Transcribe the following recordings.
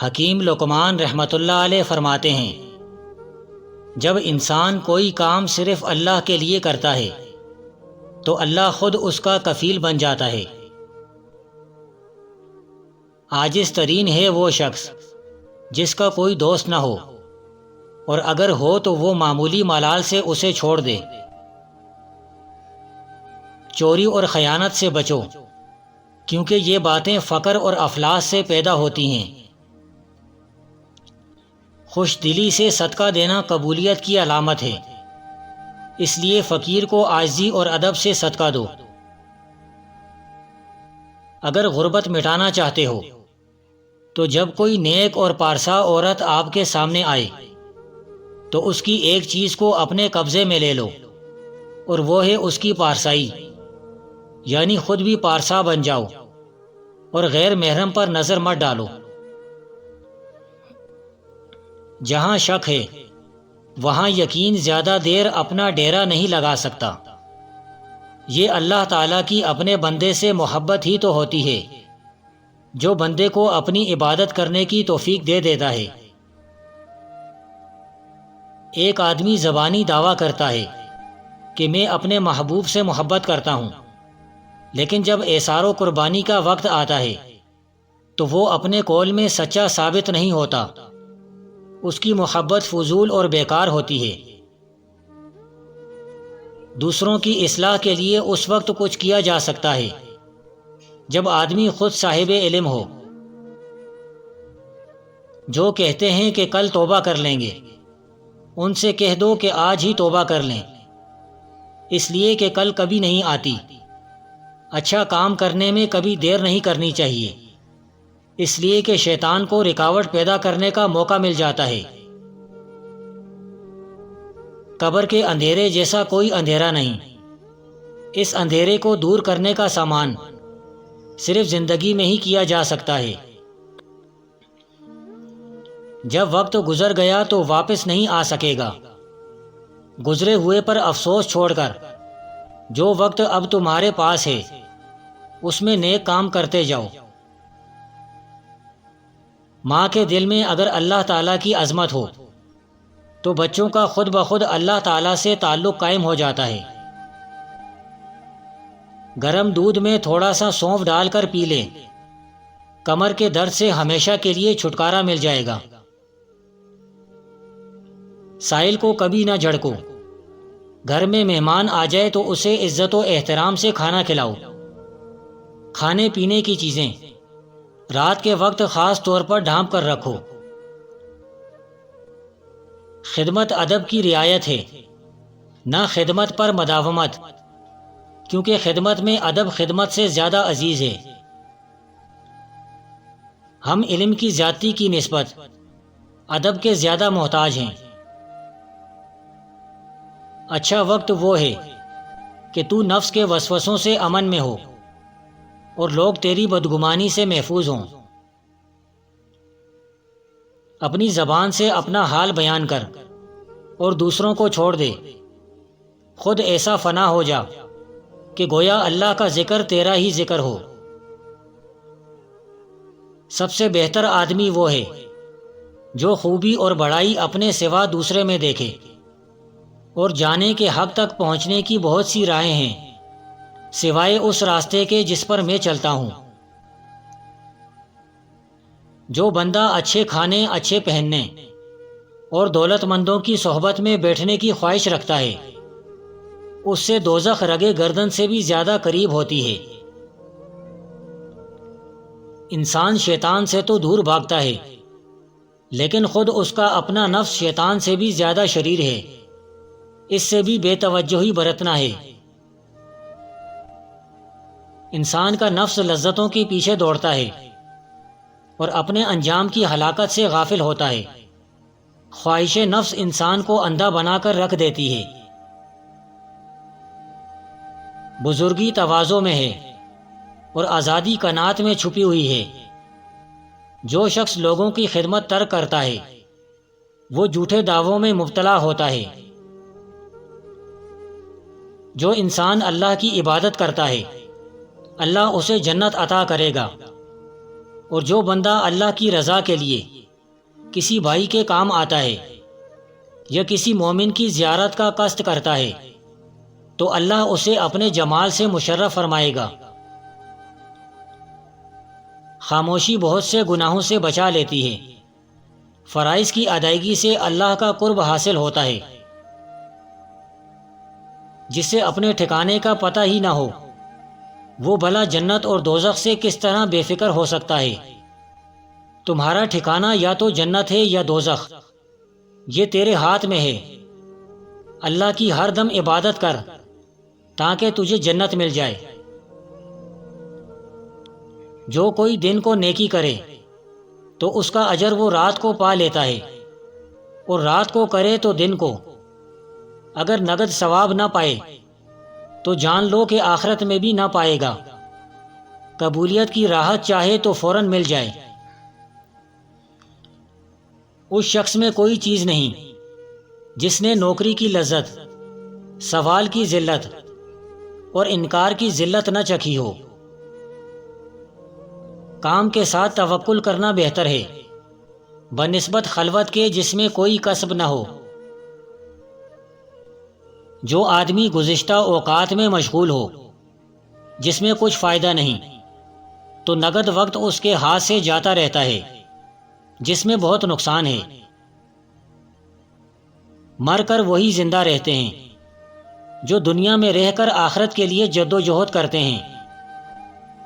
حکیم لقمان رحمۃ اللہ علیہ فرماتے ہیں، جب انسان کوئی کام صرف اللہ کے لیے کرتا ہے تو اللہ خود اس کا کفیل بن جاتا ہے۔ عاجز ترین ہے وہ شخص جس کا کوئی دوست نہ ہو، اور اگر ہو تو وہ معمولی ملال سے اسے چھوڑ دے۔ چوری اور خیانت سے بچو، کیونکہ یہ باتیں فقر اور افلاس سے پیدا ہوتی ہیں۔ خوش دلی سے صدقہ دینا قبولیت کی علامت ہے، اس لیے فقیر کو عاجزی اور ادب سے صدقہ دو۔ اگر غربت مٹانا چاہتے ہو تو جب کوئی نیک اور پارسا عورت آپ کے سامنے آئے تو اس کی ایک چیز کو اپنے قبضے میں لے لو، اور وہ ہے اس کی پارسائی، یعنی خود بھی پارسا بن جاؤ اور غیر محرم پر نظر مت ڈالو۔ جہاں شک ہے وہاں یقین زیادہ دیر اپنا ڈیرا نہیں لگا سکتا۔ یہ اللہ تعالیٰ کی اپنے بندے سے محبت ہی تو ہوتی ہے جو بندے کو اپنی عبادت کرنے کی توفیق دے دیتا ہے۔ ایک آدمی زبانی دعویٰ کرتا ہے کہ میں اپنے محبوب سے محبت کرتا ہوں، لیکن جب ایثار و قربانی کا وقت آتا ہے تو وہ اپنے قول میں سچا ثابت نہیں ہوتا، اس کی محبت فضول اور بیکار ہوتی ہے۔ دوسروں کی اصلاح کے لیے اس وقت کچھ کیا جا سکتا ہے جب آدمی خود صاحب علم ہو۔ جو کہتے ہیں کہ کل توبہ کر لیں گے، ان سے کہہ دو کہ آج ہی توبہ کر لیں، اس لیے کہ کل کبھی نہیں آتی۔ اچھا کام کرنے میں کبھی دیر نہیں کرنی چاہیے، اس لیے کہ شیطان کو رکاوٹ پیدا کرنے کا موقع مل جاتا ہے۔ قبر کے اندھیرے جیسا کوئی اندھیرا نہیں، اس اندھیرے کو دور کرنے کا سامان صرف زندگی میں ہی کیا جا سکتا ہے۔ جب وقت گزر گیا تو واپس نہیں آ سکے گا، گزرے ہوئے پر افسوس چھوڑ کر جو وقت اب تمہارے پاس ہے اس میں نیک کام کرتے جاؤ۔ ماں کے دل میں اگر اللہ تعالیٰ کی عظمت ہو تو بچوں کا خود بخود اللہ تعالیٰ سے تعلق قائم ہو جاتا ہے۔ گرم دودھ میں تھوڑا سا سونف ڈال کر پی لیں، کمر کے درد سے ہمیشہ کے لیے چھٹکارا مل جائے گا۔ سائل کو کبھی نہ جھڑکو، گھر میں مہمان آ جائے تو اسے عزت و احترام سے کھانا کھلاؤ۔ کھانے پینے کی چیزیں رات کے وقت خاص طور پر ڈھانپ کر رکھو۔ خدمت ادب کی رعایت ہے، نہ خدمت پر مداومت، کیونکہ خدمت میں ادب خدمت سے زیادہ عزیز ہے۔ ہم علم کی زیادتی کی نسبت ادب کے زیادہ محتاج ہیں۔ اچھا وقت وہ ہے کہ تو نفس کے وسوسوں سے امن میں ہو اور لوگ تیری بدگمانی سے محفوظ ہوں۔ اپنی زبان سے اپنا حال بیان کر اور دوسروں کو چھوڑ دے، خود ایسا فنا ہو جا کہ گویا اللہ کا ذکر تیرا ہی ذکر ہو۔ سب سے بہتر آدمی وہ ہے جو خوبی اور بڑائی اپنے سوا دوسرے میں دیکھے اور جانے کہ حق تک پہنچنے کی بہت سی راہیں ہیں سوائے اس راستے کے جس پر میں چلتا ہوں۔ جو بندہ اچھے کھانے، اچھے پہننے اور دولت مندوں کی صحبت میں بیٹھنے کی خواہش رکھتا ہے، اس سے دوزخ رگے گردن سے بھی زیادہ قریب ہوتی ہے۔ انسان شیطان سے تو دور بھاگتا ہے، لیکن خود اس کا اپنا نفس شیطان سے بھی زیادہ شریر ہے، اس سے بھی بے توجہی برتنا ہے۔ انسان کا نفس لذتوں کے پیچھے دوڑتا ہے اور اپنے انجام کی ہلاکت سے غافل ہوتا ہے۔ خواہش نفس انسان کو اندھا بنا کر رکھ دیتی ہے۔ بزرگی تواضع میں ہے اور آزادی قناعت میں چھپی ہوئی ہے۔ جو شخص لوگوں کی خدمت ترک کرتا ہے وہ جھوٹے دعووں میں مبتلا ہوتا ہے۔ جو انسان اللہ کی عبادت کرتا ہے اللہ اسے جنت عطا کرے گا، اور جو بندہ اللہ کی رضا کے لیے کسی بھائی کے کام آتا ہے یا کسی مومن کی زیارت کا قصد کرتا ہے تو اللہ اسے اپنے جمال سے مشرف فرمائے گا۔ خاموشی بہت سے گناہوں سے بچا لیتی ہے۔ فرائض کی ادائیگی سے اللہ کا قرب حاصل ہوتا ہے۔ جسے اپنے ٹھکانے کا پتہ ہی نہ ہو وہ بھلا جنت اور دوزخ سے کس طرح بے فکر ہو سکتا ہے؟ تمہارا ٹھکانہ یا تو جنت ہے یا دوزخ، یہ تیرے ہاتھ میں ہے۔ اللہ کی ہر دم عبادت کر تاکہ تجھے جنت مل جائے۔ جو کوئی دن کو نیکی کرے تو اس کا اجر وہ رات کو پا لیتا ہے، اور رات کو کرے تو دن کو۔ اگر نقد ثواب نہ پائے تو جان لو کہ آخرت میں بھی نہ پائے گا۔ قبولیت کی راحت چاہے تو فوراً مل جائے۔ اس شخص میں کوئی چیز نہیں جس نے نوکری کی لذت، سوال کی ذلت اور انکار کی ذلت نہ چکھی ہو۔ کام کے ساتھ توکل کرنا بہتر ہے بنسبت خلوت کے جس میں کوئی کسب نہ ہو۔ جو آدمی گزشتہ اوقات میں مشغول ہو جس میں کچھ فائدہ نہیں تو نقد وقت اس کے ہاتھ سے جاتا رہتا ہے جس میں بہت نقصان ہے۔ مر کر وہی زندہ رہتے ہیں جو دنیا میں رہ کر آخرت کے لیے جد و جہد کرتے ہیں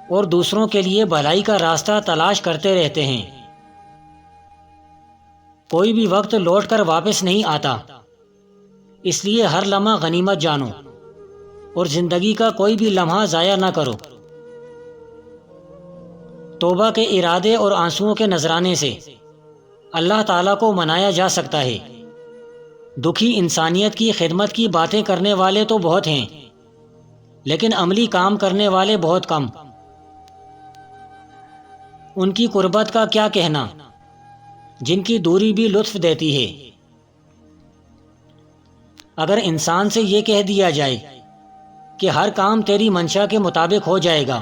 اور دوسروں کے لیے بھلائی کا راستہ تلاش کرتے رہتے ہیں۔ کوئی بھی وقت لوٹ کر واپس نہیں آتا، اس لیے ہر لمحہ غنیمت جانو اور زندگی کا کوئی بھی لمحہ ضائع نہ کرو۔ توبہ کے ارادے اور آنسوؤں کے نذرانے سے اللہ تعالیٰ کو منایا جا سکتا ہے۔ دکھی انسانیت کی خدمت کی باتیں کرنے والے تو بہت ہیں لیکن عملی کام کرنے والے بہت کم۔ ان کی قربت کا کیا کہنا جن کی دوری بھی لطف دیتی ہے۔ اگر انسان سے یہ کہہ دیا جائے کہ ہر کام تیری منشا کے مطابق ہو جائے گا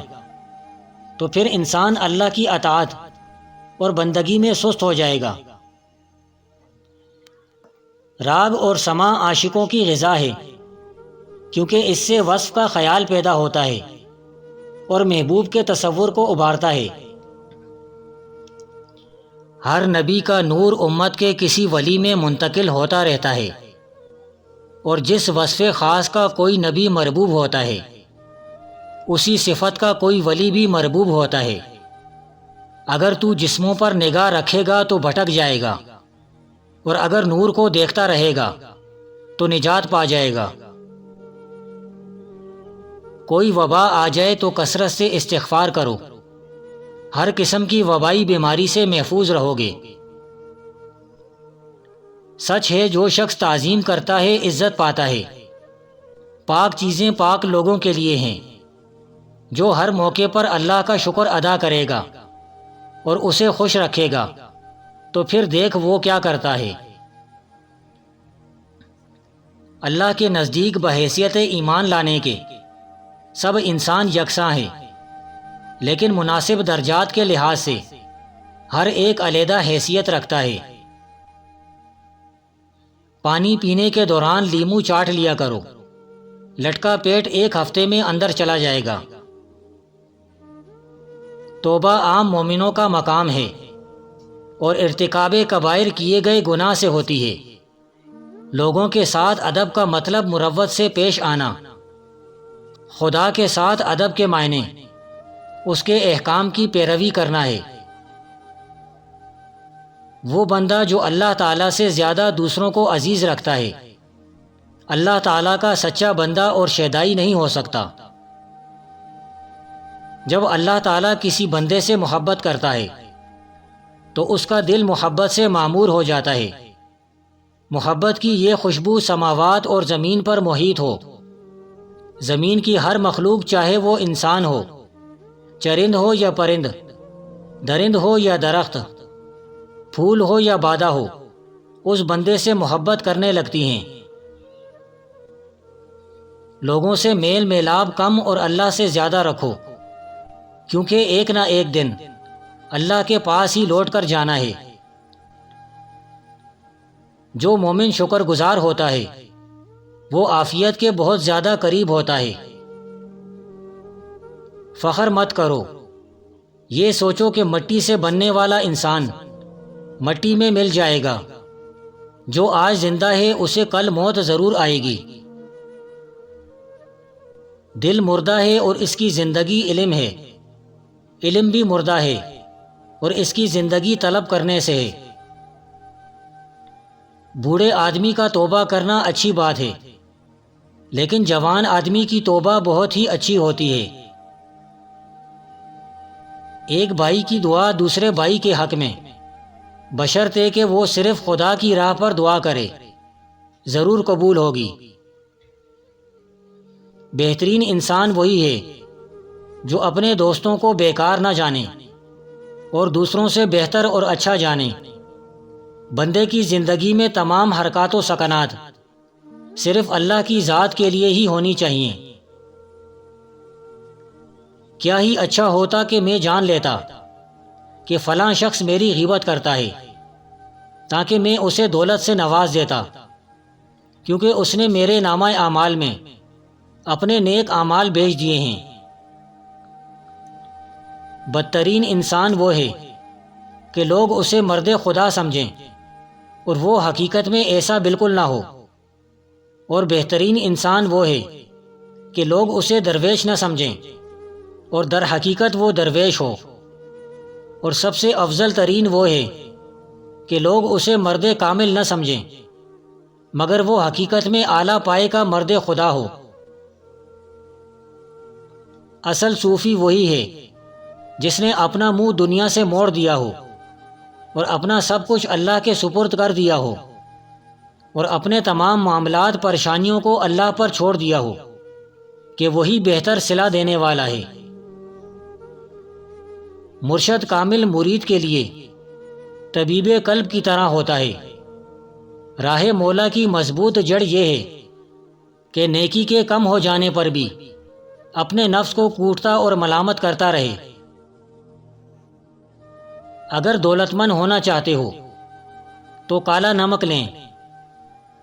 تو پھر انسان اللہ کی اطاعت اور بندگی میں سست ہو جائے گا۔ راگ اور سماع عاشقوں کی غذا ہے کیونکہ اس سے وصف کا خیال پیدا ہوتا ہے اور محبوب کے تصور کو ابھارتا ہے۔ ہر نبی کا نور امت کے کسی ولی میں منتقل ہوتا رہتا ہے، اور جس وصف خاص کا کوئی نبی مربوب ہوتا ہے اسی صفت کا کوئی ولی بھی مربوب ہوتا ہے۔ اگر تو جسموں پر نگاہ رکھے گا تو بھٹک جائے گا، اور اگر نور کو دیکھتا رہے گا تو نجات پا جائے گا۔ کوئی وبا آ جائے تو کثرت سے استغفار کرو، ہر قسم کی وبائی بیماری سے محفوظ رہو گے۔ سچ ہے جو شخص تعظیم کرتا ہے عزت پاتا ہے۔ پاک چیزیں پاک لوگوں کے لیے ہیں۔ جو ہر موقع پر اللہ کا شکر ادا کرے گا اور اسے خوش رکھے گا تو پھر دیکھ وہ کیا کرتا ہے۔ اللہ کے نزدیک بحیثیت ایمان لانے کے سب انسان یکساں ہیں، لیکن مناسب درجات کے لحاظ سے ہر ایک علیحدہ حیثیت رکھتا ہے۔ پانی پینے کے دوران لیمو چاٹ لیا کرو، لٹکا پیٹ ایک ہفتے میں اندر چلا جائے گا۔ توبہ عام مومنوں کا مقام ہے اور ارتکاب کبائر کیے گئے گناہ سے ہوتی ہے۔ لوگوں کے ساتھ ادب کا مطلب مروت سے پیش آنا، خدا کے ساتھ ادب کے معنی اس کے احکام کی پیروی کرنا ہے۔ وہ بندہ جو اللہ تعالیٰ سے زیادہ دوسروں کو عزیز رکھتا ہے اللہ تعالیٰ کا سچا بندہ اور شیدائی نہیں ہو سکتا۔ جب اللہ تعالیٰ کسی بندے سے محبت کرتا ہے تو اس کا دل محبت سے معمور ہو جاتا ہے۔ محبت کی یہ خوشبو سماوات اور زمین پر محیط ہو۔ زمین کی ہر مخلوق چاہے وہ انسان ہو، چرند ہو یا پرند، درند ہو یا درخت، پھول ہو یا بادہ ہو، اس بندے سے محبت کرنے لگتی ہیں۔ لوگوں سے میل میلاب کم اور اللہ سے زیادہ رکھو، کیونکہ ایک نہ ایک دن اللہ کے پاس ہی لوٹ کر جانا ہے۔ جو مومن شکر گزار ہوتا ہے وہ عافیت کے بہت زیادہ قریب ہوتا ہے۔ فخر مت کرو، یہ سوچو کہ مٹی سے بننے والا انسان مٹی میں مل جائے گا۔ جو آج زندہ ہے اسے کل موت ضرور آئے گی۔ دل مردہ ہے اور اس کی زندگی علم ہے، علم بھی مردہ ہے اور اس کی زندگی طلب کرنے سے ہے۔ بوڑھے آدمی کا توبہ کرنا اچھی بات ہے، لیکن جوان آدمی کی توبہ بہت ہی اچھی ہوتی ہے۔ ایک بھائی کی دعا دوسرے بھائی کے حق میں، بشرطے کہ وہ صرف خدا کی راہ پر دعا کرے، ضرور قبول ہوگی۔ بہترین انسان وہی ہے جو اپنے دوستوں کو بیکار نہ جانے اور دوسروں سے بہتر اور اچھا جانے۔ بندے کی زندگی میں تمام حرکات و سکنات صرف اللہ کی ذات کے لیے ہی ہونی چاہیے۔ کیا ہی اچھا ہوتا کہ میں جان لیتا کہ فلاں شخص میری غیبت کرتا ہے، تاکہ میں اسے دولت سے نواز دیتا، کیونکہ اس نے میرے نامہ اعمال میں اپنے نیک اعمال بیچ دیے ہیں۔ بدترین انسان وہ ہے کہ لوگ اسے مرد خدا سمجھیں اور وہ حقیقت میں ایسا بالکل نہ ہو، اور بہترین انسان وہ ہے کہ لوگ اسے درویش نہ سمجھیں اور در حقیقت وہ درویش ہو، اور سب سے افضل ترین وہ ہے کہ لوگ اسے مرد کامل نہ سمجھیں مگر وہ حقیقت میں اعلیٰ پائے کا مرد خدا ہو۔ اصل صوفی وہی ہے جس نے اپنا منہ دنیا سے موڑ دیا ہو اور اپنا سب کچھ اللہ کے سپرد کر دیا ہو، اور اپنے تمام معاملات پریشانیوں کو اللہ پر چھوڑ دیا ہو کہ وہی بہتر صلہ دینے والا ہے۔ مرشد کامل مرید کے لیے طبیب قلب کی طرح ہوتا ہے۔ راہ مولا کی مضبوط جڑ یہ ہے کہ نیکی کے کم ہو جانے پر بھی اپنے نفس کو کوٹتا اور ملامت کرتا رہے۔ اگر دولت مند ہونا چاہتے ہو تو کالا نمک لیں،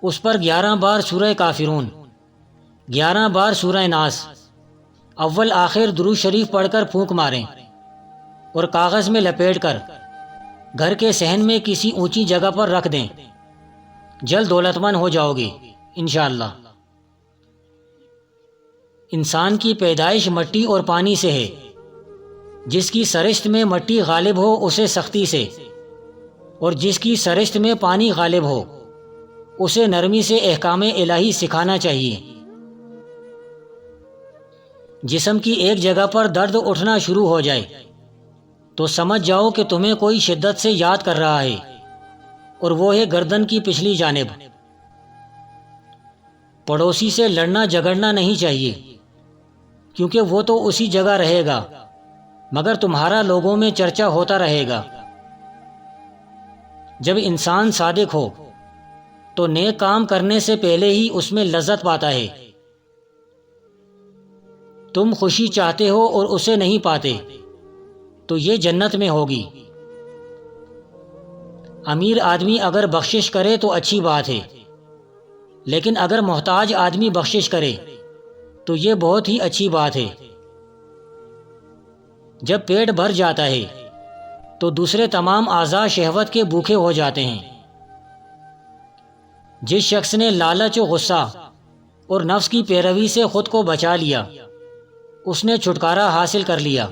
اس پر 11 بار سورہ کافرون، 11 بار سورہ ناس، اول آخر درود شریف پڑھ کر پھونک ماریں اور کاغذ میں لپیٹ کر گھر کے صحن میں کسی اونچی جگہ پر رکھ دیں۔ جلد دولت مند ہو جاؤ گے انشاءاللہ۔ انسان کی پیدائش مٹی اور پانی سے ہے۔ جس کی سرشت میں مٹی غالب ہو اسے سختی سے، اور جس کی سرشت میں پانی غالب ہو اسے نرمی سے احکام الہی سکھانا چاہیے۔ جسم کی ایک جگہ پر درد اٹھنا شروع ہو جائے تو سمجھ جاؤ کہ تمہیں کوئی شدت سے یاد کر رہا ہے، اور وہ ہے گردن کی پچھلی جانب۔ پڑوسی سے لڑنا جھگڑنا نہیں چاہیے، کیونکہ وہ تو اسی جگہ رہے گا مگر تمہارا لوگوں میں چرچا ہوتا رہے گا۔ جب انسان صادق ہو تو نیک کام کرنے سے پہلے ہی اس میں لذت پاتا ہے۔ تم خوشی چاہتے ہو اور اسے نہیں پاتے تو یہ جنت میں ہوگی۔ امیر آدمی اگر بخشش کرے تو اچھی بات ہے، لیکن اگر محتاج آدمی بخشش کرے تو یہ بہت ہی اچھی بات ہے۔ جب پیٹ بھر جاتا ہے تو دوسرے تمام اعضاء شہوت کے بھوکے ہو جاتے ہیں۔ جس شخص نے لالچ و غصہ اور نفس کی پیروی سے خود کو بچا لیا اس نے چھٹکارا حاصل کر لیا۔